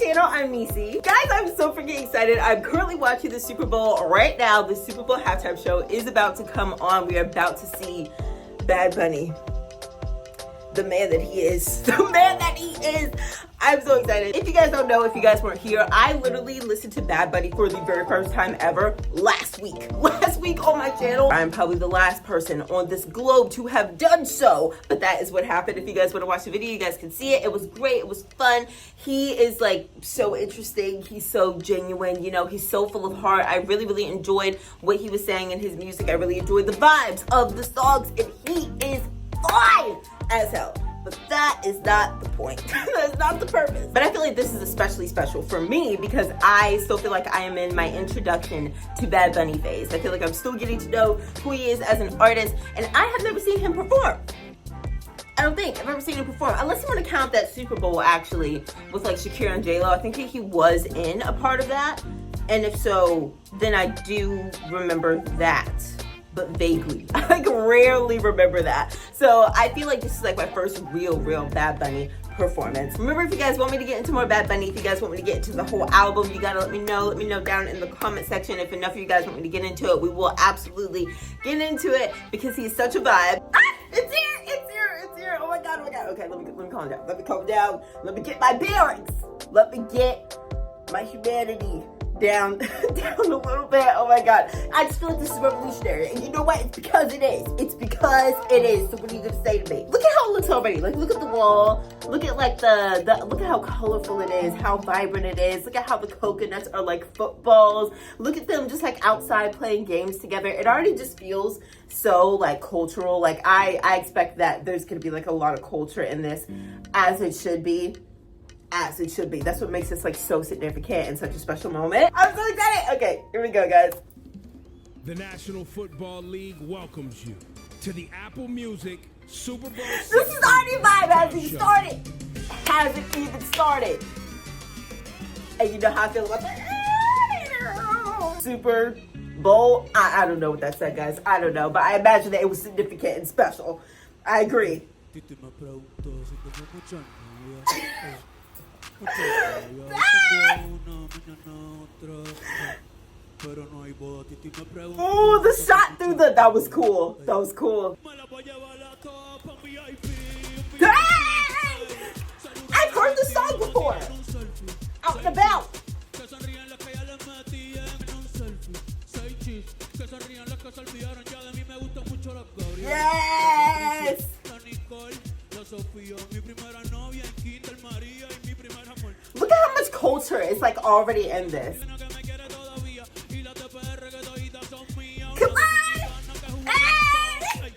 channel, I'm Nisi. Guys, I'm so freaking excited. I'm currently watching the Super Bowl right now. The Super Bowl halftime show is about to come on. We are about to see Bad Bunny. The man that he is. The man that he is. I'm so excited. If you guys don't know, if you guys weren't here, I literally listened to Bad Bunny for the very first time ever last week. Last week on my channel. I'm probably the last person on this globe to have done so, but that is what happened. If you guys want to watch the video, you guys can see it. It was great. It was fun. He is like so interesting. He's so genuine. You know, he's so full of heart. I really, really enjoyed what he was saying in his music. I really enjoyed the vibes of the songs, and he is fine as hell. But that is not the point. That's not the purpose. But I feel like this is especially special for me because I still feel like I am in my introduction to Bad Bunny phase. I feel like I'm still getting to know who he is as an artist, and I have never seen him perform. I don't think I've ever seen him perform, unless you want to count that Super Bowl actually with like Shakira and J-Lo. I think he was in a part of that, and if so, then I do remember that. But vaguely. I like rarely remember that. So I feel like this is like my first real Bad Bunny performance. Remember, if you guys want me to get into more Bad Bunny, if you guys want me to get into the whole album, you gotta let me know. Let me know down in the comment section. If enough of you guys want me to get into it, we will absolutely get into it because he's such a vibe. Ah, it's here. Oh my god. Okay, let me calm down. Let me calm down. Let me get my bearings. Let me get my humanity down a little bit. Oh my god, I just feel like this is revolutionary, and you know what? It's because it is. So what are you gonna say to me? Look at how it looks already. Like, look at the wall. Look at like the look at how colorful it is, how vibrant it is. Look at how the coconuts are like footballs. Look at them just like outside playing games together. It already just feels so like cultural. Like I expect that there's gonna be like a lot of culture in this, as it should be. As it should be. That's what makes this like so significant and such a special moment. I'm so excited. Okay, here we go, guys. The National Football League welcomes you to the Apple Music Super Bowl. This is already vibe. Hasn't even started. And you know how I feel about that. Super Bowl. I don't know what that said, guys. I don't know, but I imagine that it was significant and special. I agree. Oh, the shot through that was cool. That was cool. Dang! I've heard this song before. Out and about. Yes! Look at how much culture is like already in this. Come on! Hey!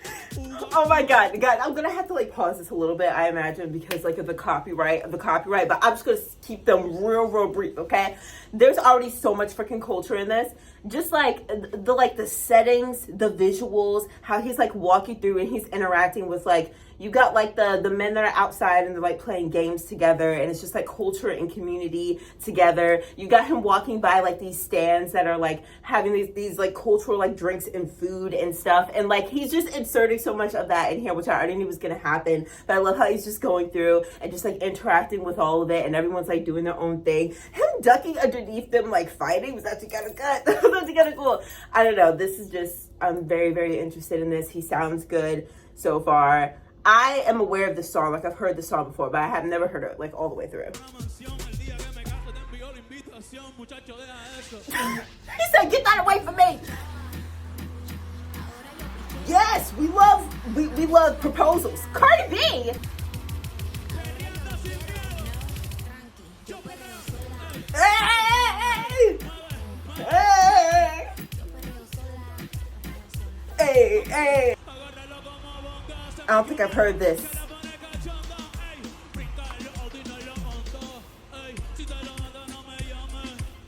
Oh my god, guys, I'm gonna have to like pause this a little bit, I imagine, because like of the copyright, but I'm just gonna keep them real brief, okay? There's already so much freaking culture in this. Just like the settings, the visuals, how he's like walking through and he's interacting with like, you got like the men that are outside and they're like playing games together, and it's just like culture and community together. You got him walking by like these stands that are like having these like cultural like drinks and food and stuff, and like he's just inserting so much of that in here, which I already knew was gonna happen. But I love how he's just going through and just like interacting with all of it, and everyone's like doing their own thing. Him ducking underneath them like fighting was actually kind of good. That was actually kind of cool. I don't know. This is just, I'm very interested in this. He sounds good so far. I am aware of this song, like I've heard the song before, but I have never heard it like all the way through. He said, "Get that away from me!" Yes, we love proposals. Cardi B. Hey! Hey! I don't think I've heard this.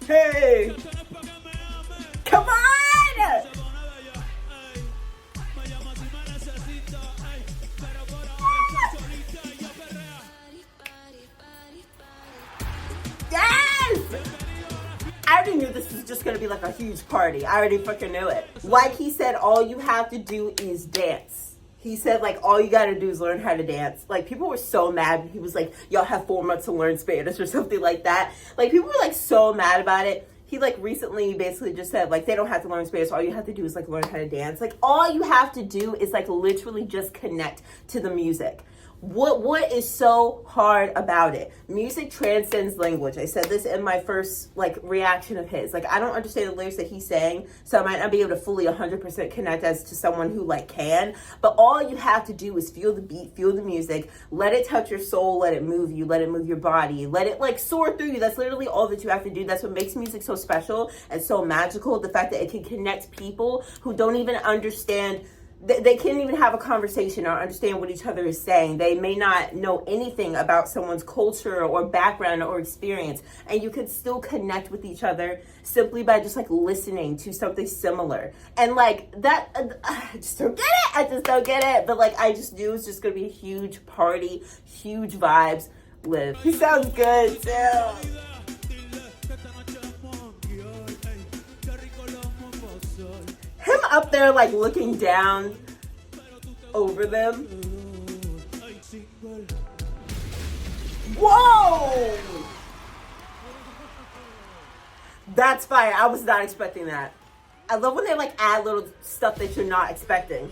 Hey! Come on! Yes! I already knew this was just gonna be like a huge party. I already fucking knew it. Like he said, all you have to do is dance. he said, like, all you gotta do is learn how to dance. Like, people were so mad. He was like, y'all have 4 months to learn Spanish or something like that. Like, people were, like, so mad about it. He, like, recently basically just said, like, they don't have to learn Spanish. All you have to do is, like, learn how to dance. Like, all you have to do is, like, literally just connect to the music. What is so hard about it? Music transcends language. I said this in my first, like, reaction of his. Like, I don't understand the lyrics that he's saying, so I might not be able to fully 100% connect as to someone who, like, can. But all you have to do is feel the beat, feel the music, let it touch your soul, let it move you, let it move your body, let it, like, soar through you. That's literally all that you have to do. That's what makes music so special and so magical. The fact that it can connect people who don't even understand. They can't even have a conversation or understand what each other is saying. They may not know anything about someone's culture or background or experience, and you can still connect with each other simply by just, like, listening to something similar. And, like, that, I just don't get it. I just don't get it. But, like, I just knew it was just going to be a huge party, huge vibes. Live. He sounds good, too. Him up there, like, looking down over them. Whoa! That's fire. I was not expecting that. I love when they, like, add little stuff that you're not expecting.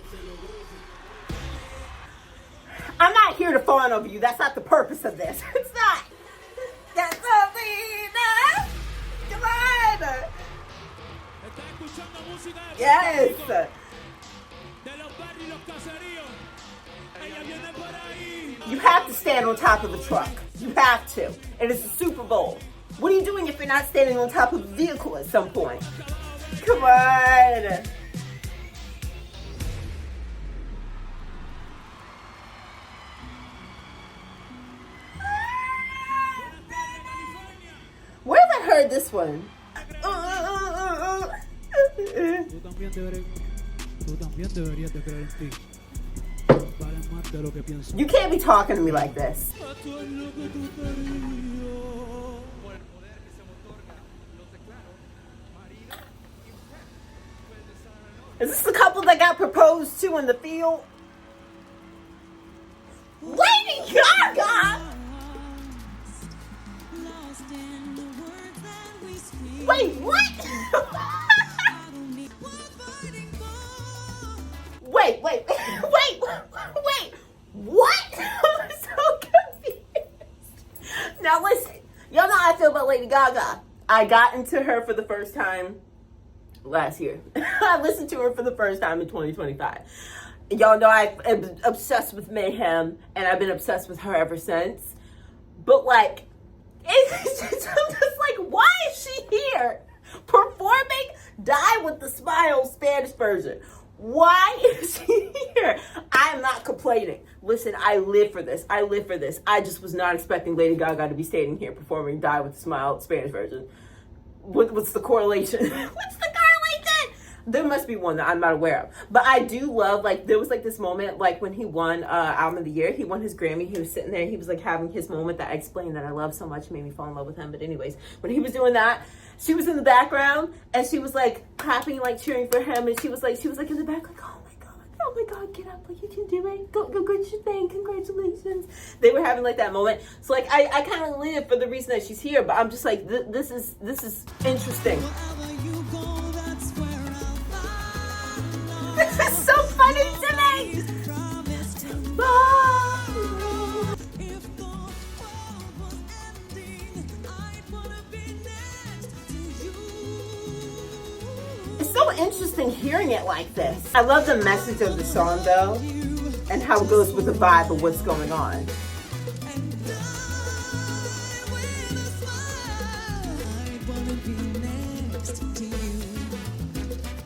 I'm not here to fawn over you. That's not the purpose of this. It's not. That's Selena. Come on. Yes. You have to stand on top of the truck. You have to. It is the Super Bowl. What are you doing if you're not standing on top of a vehicle at some point? Come on. Where have I heard this one? You can't be talking to me like this. Is this the couple that got proposed to in the field? Lady Gaga! Wait, what? Wait. What? I'm so confused. Now listen, y'all know how I feel about Lady Gaga. I got into her for the first time last year. I listened to her for the first time in 2025. Y'all know I'm obsessed with Mayhem, and I've been obsessed with her ever since. But, like, it's just, I'm just like, why is she here performing Die with the Smile Spanish version? Why is she here? I am not complaining. Listen, I live for this. I just was not expecting Lady Gaga to be standing here performing Die with the Smile Spanish version. What's the correlation? What's the correlation? There must be one that I'm not aware of. But I do love, like, there was, like, this moment, like, when he won Album of the Year. He won his Grammy. He was sitting there. He was, like, having his moment that I explained that I love so much. Made me fall in love with him. But anyways, when he was doing that, she was in the background, and she was, like, clapping, like, cheering for him. And she was, like, in the back, like, oh, my God, get up, like, you can do it. Go get your thing. Congratulations. They were having, like, that moment. So, like, I kind of live for the reason that she's here. But I'm just, like, this is interesting. This is so funny to me. It's so interesting hearing it like this. I love the message of the song, though, and how it goes with the vibe of what's going on.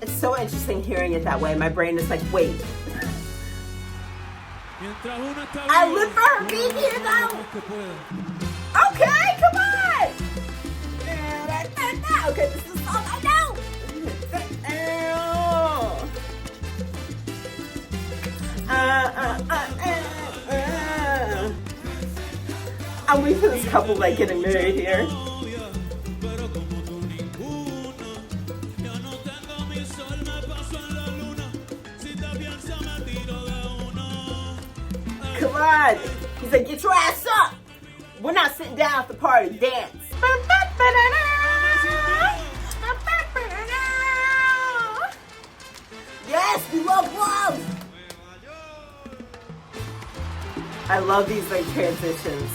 It's so interesting hearing it that way. My brain is like, wait. I live for her being here, though. Okay, come on. Okay, this is the song I know. I'm waiting for this couple, like, getting married here. on. He's like, get your ass up. We're not sitting down at the party. Dance. Yes, we love love. I love these like transitions.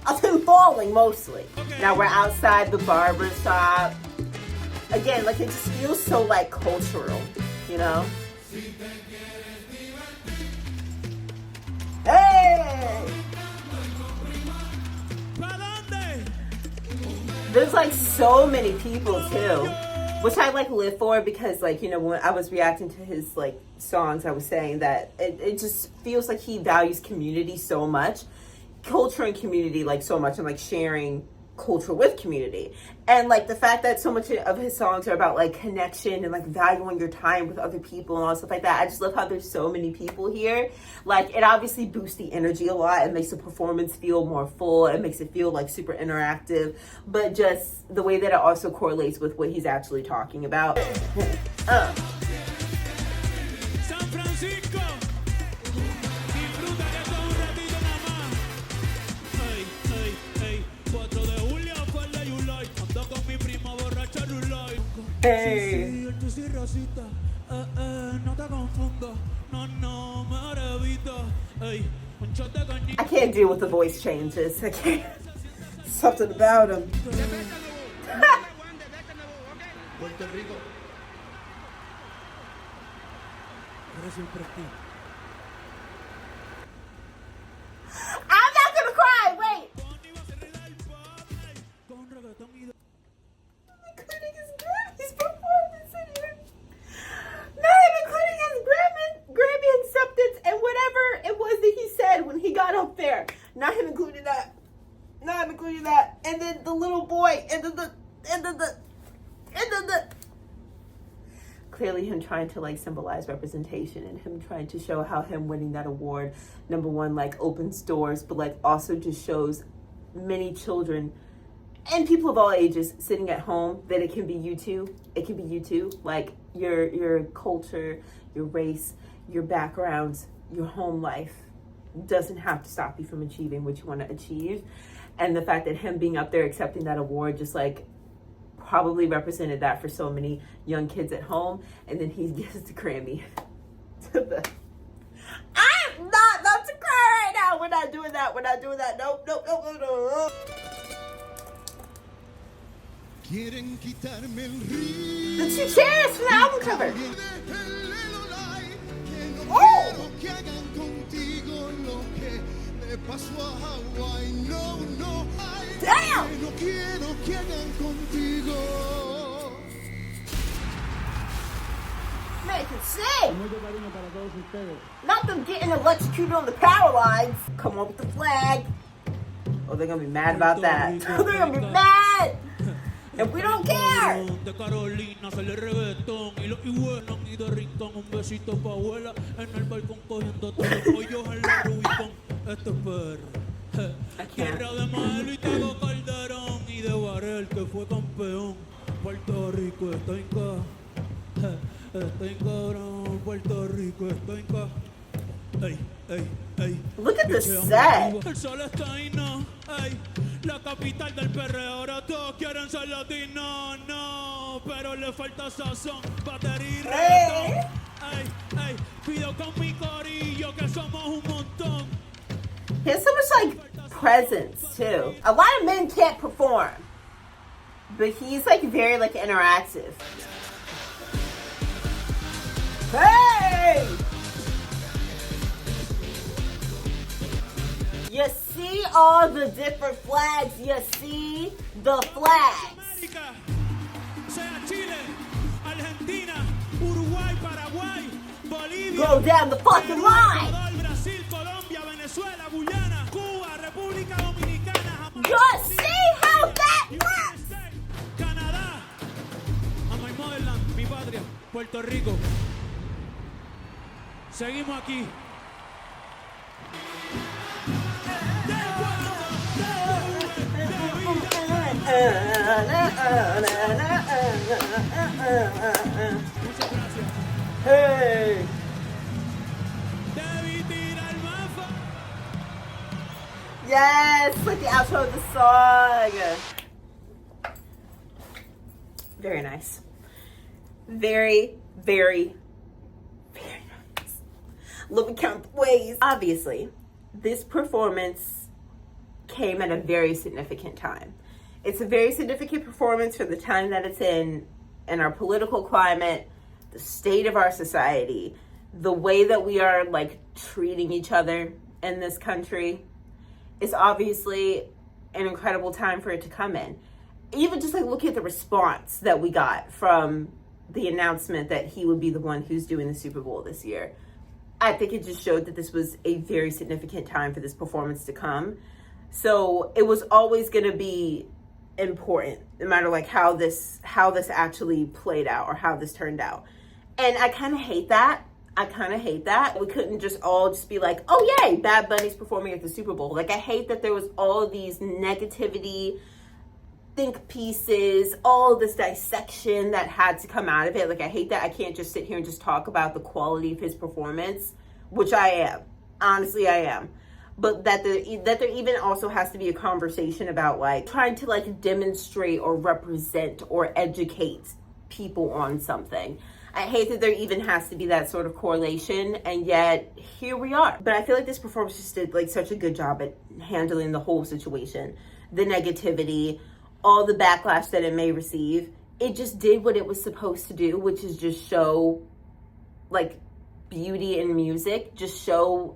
I've been falling mostly. Now we're outside the barber shop. Again, like it just feels so like cultural, you know? Hey! There's like so many people too, which I like live for because like, you know, when I was reacting to his like songs, I was saying that it just feels like he values community so much, culture and community like so much, and like sharing culture with community. And like the fact that so much of his songs are about like connection and like valuing your time with other people and all stuff like that. I just love how there's so many people here. Like it obviously boosts the energy a lot. It makes the performance feel more full. It makes it feel like super interactive, but just the way that it also correlates with what he's actually talking about. San Francisco. Hey. I can't deal with the voice changes. I can't. Something about him. I'm not gonna cry. Wait. Including his Grammy's performance in here. Not even including his Grammy acceptance and whatever it was that he said when he got up there. Not him including that. Not him including that. And then the little boy. And then the. Clearly him trying to like symbolize representation and him trying to show how him winning that award, number one, like opens doors, but like also just shows many children and people of all ages sitting at home that it can be you too. It can be you too. Like your culture, your race, your backgrounds, your home life doesn't have to stop you from achieving what you want to achieve. And the fact that him being up there accepting that award just like probably represented that for so many young kids at home. And then he gives the Grammy to the... I'm not to cry right now. We're not doing that. Nope. The two chairs from the album cover. Oh! Damn! Make it sing! Not them getting electrocuted on the power lines. Come on with the flag. Oh, they're gonna be mad about that. They're gonna be mad! And we don't care! I can't. Look at the set. La capital del perreo, ahora todos quieren ser latinos, no, pero le falta sazón, batería y reggaetón. Ey, pido con mi corillo que somos un montón. He has so much like presence too. A lot of men can't perform, but he's like very like interactive. Hey! You see all the different flags. You see the flags. Go down the fucking line. You see how that works. Canadá, a my motherland, mi patria, Puerto Rico. Seguimos aquí. Hey. Yes, like the outro of the song. Very nice. Very, very, very nice. Let me count the ways. Obviously, this performance came at a very significant time. It's a very significant performance for the time that it's in our political climate, the state of our society, the way that we are like treating each other in this country. It's obviously an incredible time for it to come in. Even just like looking at the response that we got from the announcement that he would be the one who's doing the Super Bowl this year. I think it just showed that this was a very significant time for this performance to come. So it was always going to be important, no matter like how this actually played out or how this turned out. And I kind of hate that. We couldn't just all just be like, oh yay, Bad Bunny's performing at the Super Bowl. Like, I hate that there was all these negativity, think pieces, all this dissection that had to come out of it. Like, I hate that I can't just sit here and just talk about the quality of his performance, which I am. Honestly, I am. But that there even also has to be a conversation about like trying to like demonstrate or represent or educate people on something. I hate that there even has to be that sort of correlation, and yet here we are. But I feel like this performance just did like such a good job at handling the whole situation, the negativity, all the backlash that it may receive. It just did what it was supposed to do, which is just show like beauty in music, just show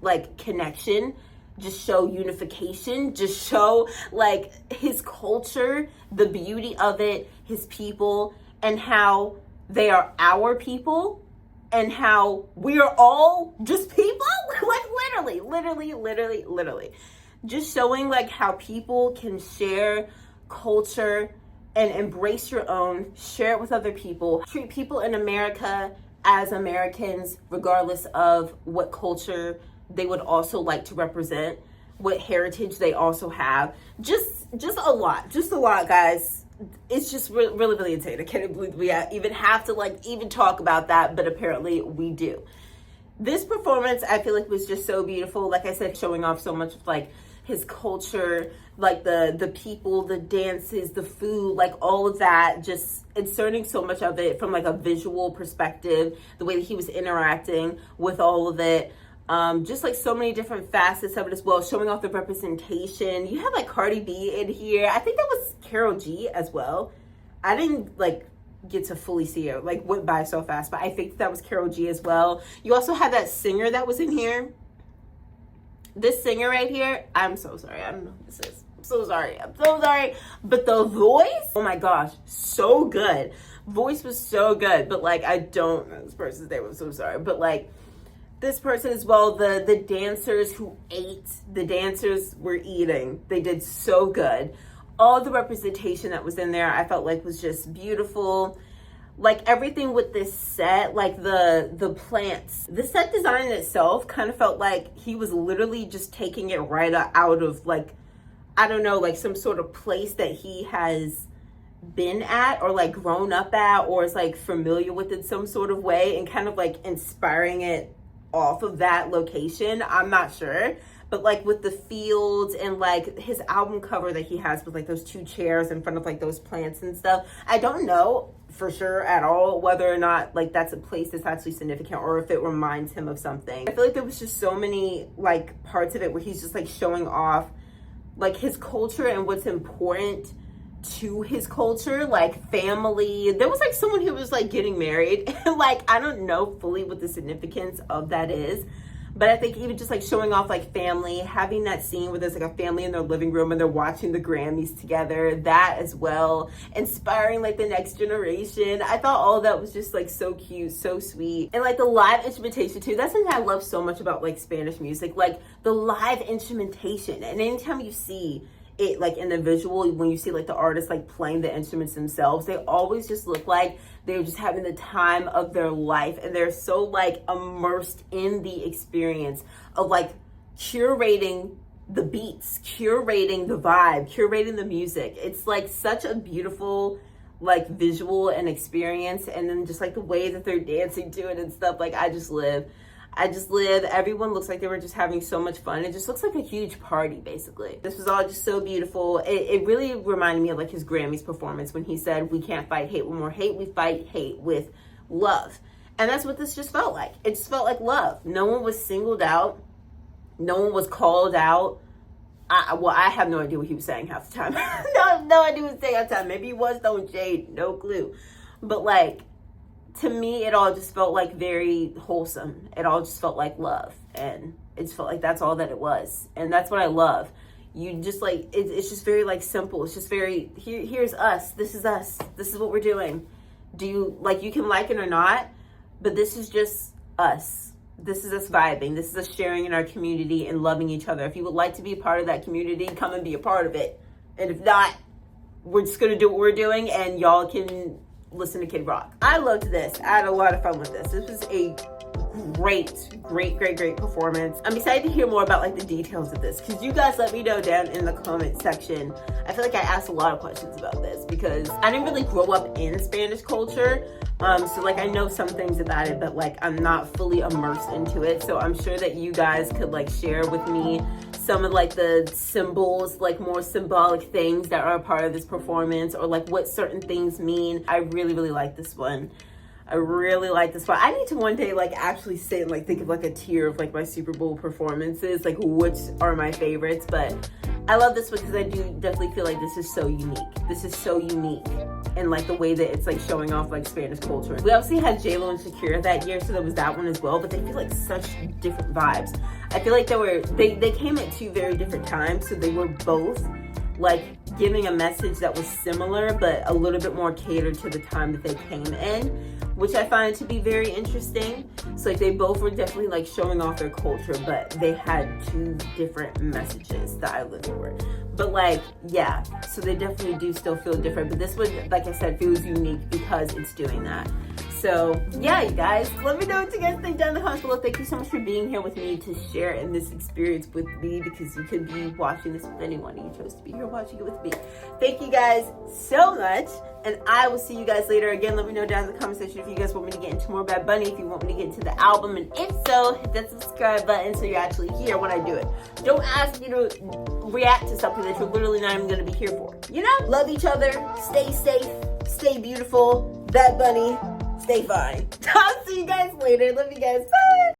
like connection, just show unification, just show like his culture, the beauty of it, his people, and how they are our people, and how we are all just people. Like literally. Just showing like how people can share culture and embrace your own, share it with other people, treat people in America as Americans, regardless of what culture they would also like to represent, what heritage they also have. Just a lot, guys. It's just really insane. I can't believe we even have to like even talk about that, but apparently we do. This performance, I feel like, was just so beautiful. Like I said, showing off so much of like his culture, like the people, the dances, the food, like all of that, just inserting so much of it from like a visual perspective, the way that he was interacting with all of it. Just like so many different facets of it as well, showing off the representation. You have like Cardi B in here. I think that was Karol G as well. I didn't like get to fully see it, like went by so fast, but I think that was Karol G as well. You also have that singer that was in here. This singer right here, I'm so sorry. I don't know who this is. I'm so sorry. But the voice, oh my gosh, so good. Voice was so good, but like I don't know this person's name. I'm so sorry. But like this person as well, the dancers who ate, the dancers were eating. They did so good. All the representation that was in there, I felt like was just beautiful. Like everything with this set, like the plants, the set design in itself kind of felt like he was literally just taking it right out of like, I don't know, like some sort of place that he has been at or like grown up at or is like familiar with in some sort of way, and kind of like inspiring it off of that location. I'm not sure, but like with the fields and like his album cover that he has with like those two chairs in front of like those plants and stuff, I don't know for sure at all whether or not like that's a place that's actually significant or if it reminds him of something. I feel like there was just so many like parts of it where he's just like showing off like his culture and what's important to his culture, like family. There was like someone who was like getting married like I don't know fully what the significance of that is, but I think even just like showing off like family, having that scene where there's like a family in their living room and they're watching the Grammys together, that as well, inspiring like the next generation. I thought all of that was just like so cute, so sweet. And like the live instrumentation too, that's something I love so much about like Spanish music, like the live instrumentation. And anytime you see it like in the visual, when you see like the artists like playing the instruments themselves, they always just look like they're just having the time of their life, and they're so like immersed in the experience of like curating the beats, curating the vibe, curating the music. It's like such a beautiful like visual and experience, and then just like the way that they're dancing to it and stuff, like I just live. I just live. Everyone looks like they were just having so much fun. It just looks like a huge party, basically. This was all just so beautiful. It really reminded me of like his Grammys performance when he said, "We can't fight hate with more hate. We fight hate with love." And that's what this just felt like. It just felt like love. No one was singled out. No one was called out. I have no idea what he was saying half the time. no idea what he was saying half the time. Maybe he was throwing shade. No clue. But like, to me, it all just felt like very wholesome. It all just felt like love. And it just felt like that's all that it was. And that's what I love. You just like, it's just very like simple. It's just very, here's us. This is us. This is what we're doing. Do you, like, you can like it or not, but this is just us. This is us vibing. This is us sharing in our community and loving each other. If you would like to be a part of that community, come and be a part of it. And if not, we're just going to do what we're doing and y'all can listen to Kid Rock. I loved this. I had a lot of fun with this. This was a great performance. I'm excited to hear more about like the details of this, because you guys let me know down in the comment section. I feel like I asked a lot of questions about this because I didn't really grow up in Spanish culture. So like I know some things about it, but like I'm not fully immersed into it. So I'm sure that you guys could like share with me some of like the symbols, like more symbolic things that are a part of this performance, or like what certain things mean. I really like this one. I really like this one. I need to one day like actually sit and like think of like a tier of like my Super Bowl performances, like which are my favorites. But I love this one because I do definitely feel like this is so unique. This is so unique in like the way that it's like showing off like Spanish culture. We obviously had J-Lo and Shakira that year, so there was that one as well, but they feel like such different vibes. I feel like they came at two very different times, so they were both like giving a message that was similar, but a little bit more catered to the time that they came in, which I find to be very interesting. So like they both were definitely like showing off their culture, but they had two different messages that I live for. But like, yeah, so they definitely do still feel different. But this one, like I said, feels unique because it's doing that. So yeah, you guys, let me know what you guys think down in the comments below. Thank you so much for being here with me to share in this experience with me, because you could be watching this with anyone and you chose to be here watching it with me. Thank you guys so much, and I will see you guys later. Again, let me know down in the comment section if you guys want me to get into more Bad Bunny, if you want me to get into the album, and if so, hit that subscribe button so you're actually here when I do it. Don't ask me to react to something that you're literally not even going to be here for. You know? Love each other, stay safe, stay beautiful, Bad Bunny, stay fine. I'll see you guys later. Love you guys. Bye.